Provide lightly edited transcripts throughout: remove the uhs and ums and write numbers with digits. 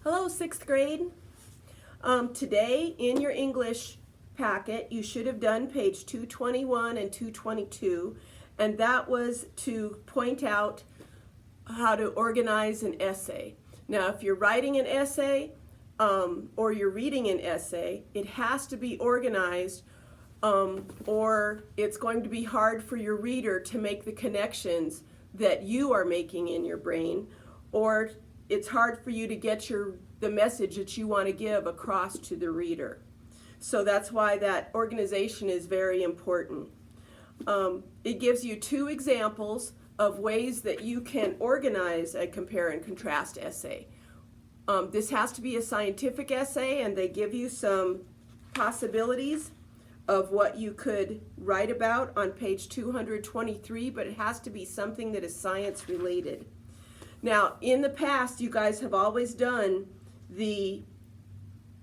Hello, sixth grade. Today in your English packet, you should have done page 221 and 222, and that was to point out how to organize an essay. Now, if you're writing an essay or you're reading an essay, it has to be organized or it's going to be hard for your reader to make the connections that you are making in your brain, or it's hard for you to get the message that you want to give across to the reader. So that's why that organization is very important. It gives you two examples of ways that you can organize a compare and contrast essay. This has to be a scientific essay, and they give you some possibilities of what you could write about on page 223, but it has to be something that is science related. Now, in the past, you guys have always done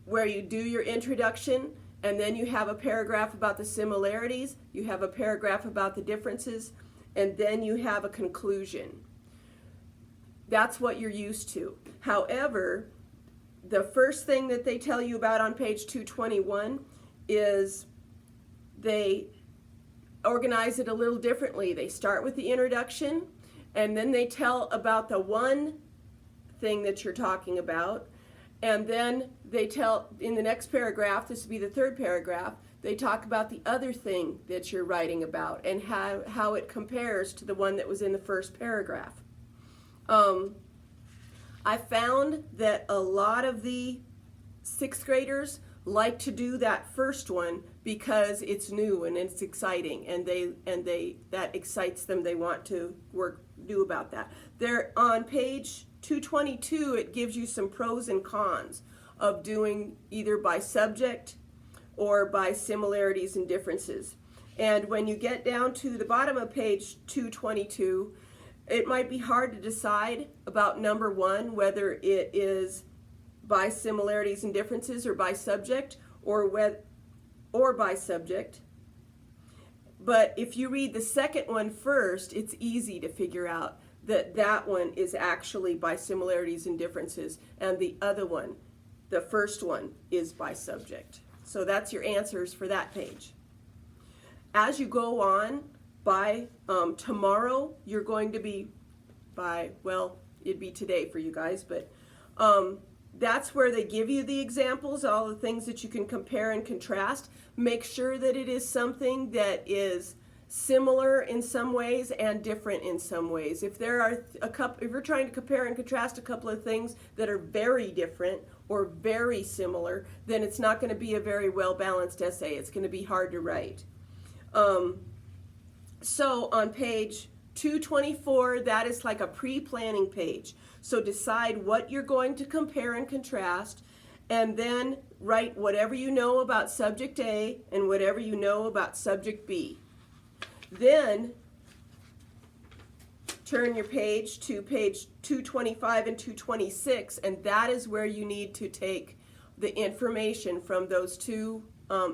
where you do your introduction, and then you have a paragraph about the similarities, you have a paragraph about the differences, and then you have a conclusion. That's what you're used to. However, the first thing that they tell you about on page 221 is they organize it a little differently. They start with the introduction, and then they tell about the one thing that you're talking about, and then they tell in the next paragraph, this would be the third paragraph, they talk about the other thing that you're writing about and how it compares to the one that was in the first paragraph. I found that a lot of the sixth graders like to do that first one because it's new and it's exciting, and that excites them. They want to do about that. There on page 222, it gives you some pros and cons of doing either by subject or by similarities and differences. And when you get down to the bottom of page 222, it might be hard to decide about number one, whether it is by similarities and differences or by subject, or by subject. But if you read the second one first, it's easy to figure out that one is actually by similarities and differences, and the other one, the first one, is by subject. So that's your answers for that page. As you go on, by tomorrow, you're going to be it'd be today for you guys, but that's where they give you the examples, all the things that you can compare and contrast. Make sure that it is something that is similar in some ways and different in some ways. If there are if you're trying to compare and contrast a couple of things that are very different or very similar, then it's not going to be a very well balanced essay. It's going to be hard to write. So on page 224, that is like a pre-planning page. So decide what you're going to compare and contrast, and then write whatever you know about subject A and whatever you know about subject B. Then turn your page to page 225 and 226, and that is where you need to take the information from those two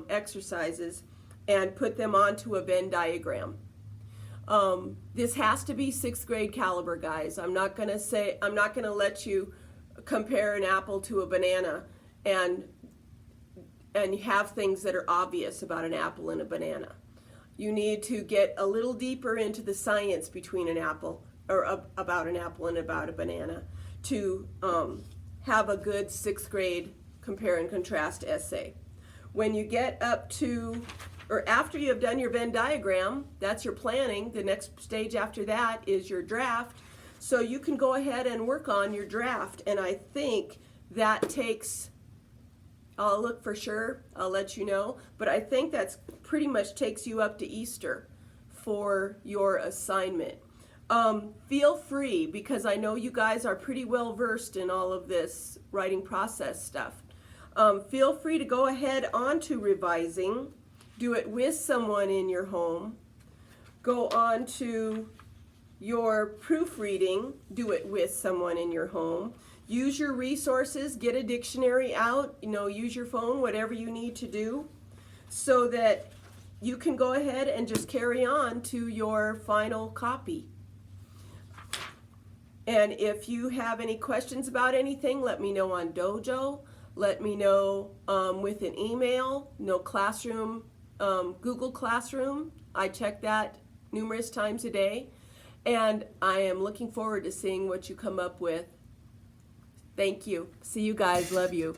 exercises and put them onto a Venn diagram. This has to be sixth grade caliber, guys. I'm not going to let you compare an apple to a banana and have things that are obvious about an apple and a banana. You need to get a little deeper into the science between an apple, or about an apple and about a banana, to have a good sixth grade compare and contrast essay. When you get up to, or after you have done your Venn diagram, that's your planning. The next stage after that is your draft. So you can go ahead and work on your draft, and I think that takes, I'll look for sure, I'll let you know, but I think that's pretty much takes you up to Easter for your assignment. Feel free, because I know you guys are pretty well versed in all of this writing process stuff. Feel free to go ahead on to revising. Do it with someone in your home. Go on to your proofreading. Do it with someone in your home. Use your resources. Get a dictionary out. Use your phone, whatever you need to do, so that you can go ahead and just carry on to your final copy. And if you have any questions about anything, let me know on Dojo. Let me know with an email. Classroom, Google Classroom. I check that numerous times a day. And I am looking forward to seeing what you come up with. Thank you. See you guys. Love you.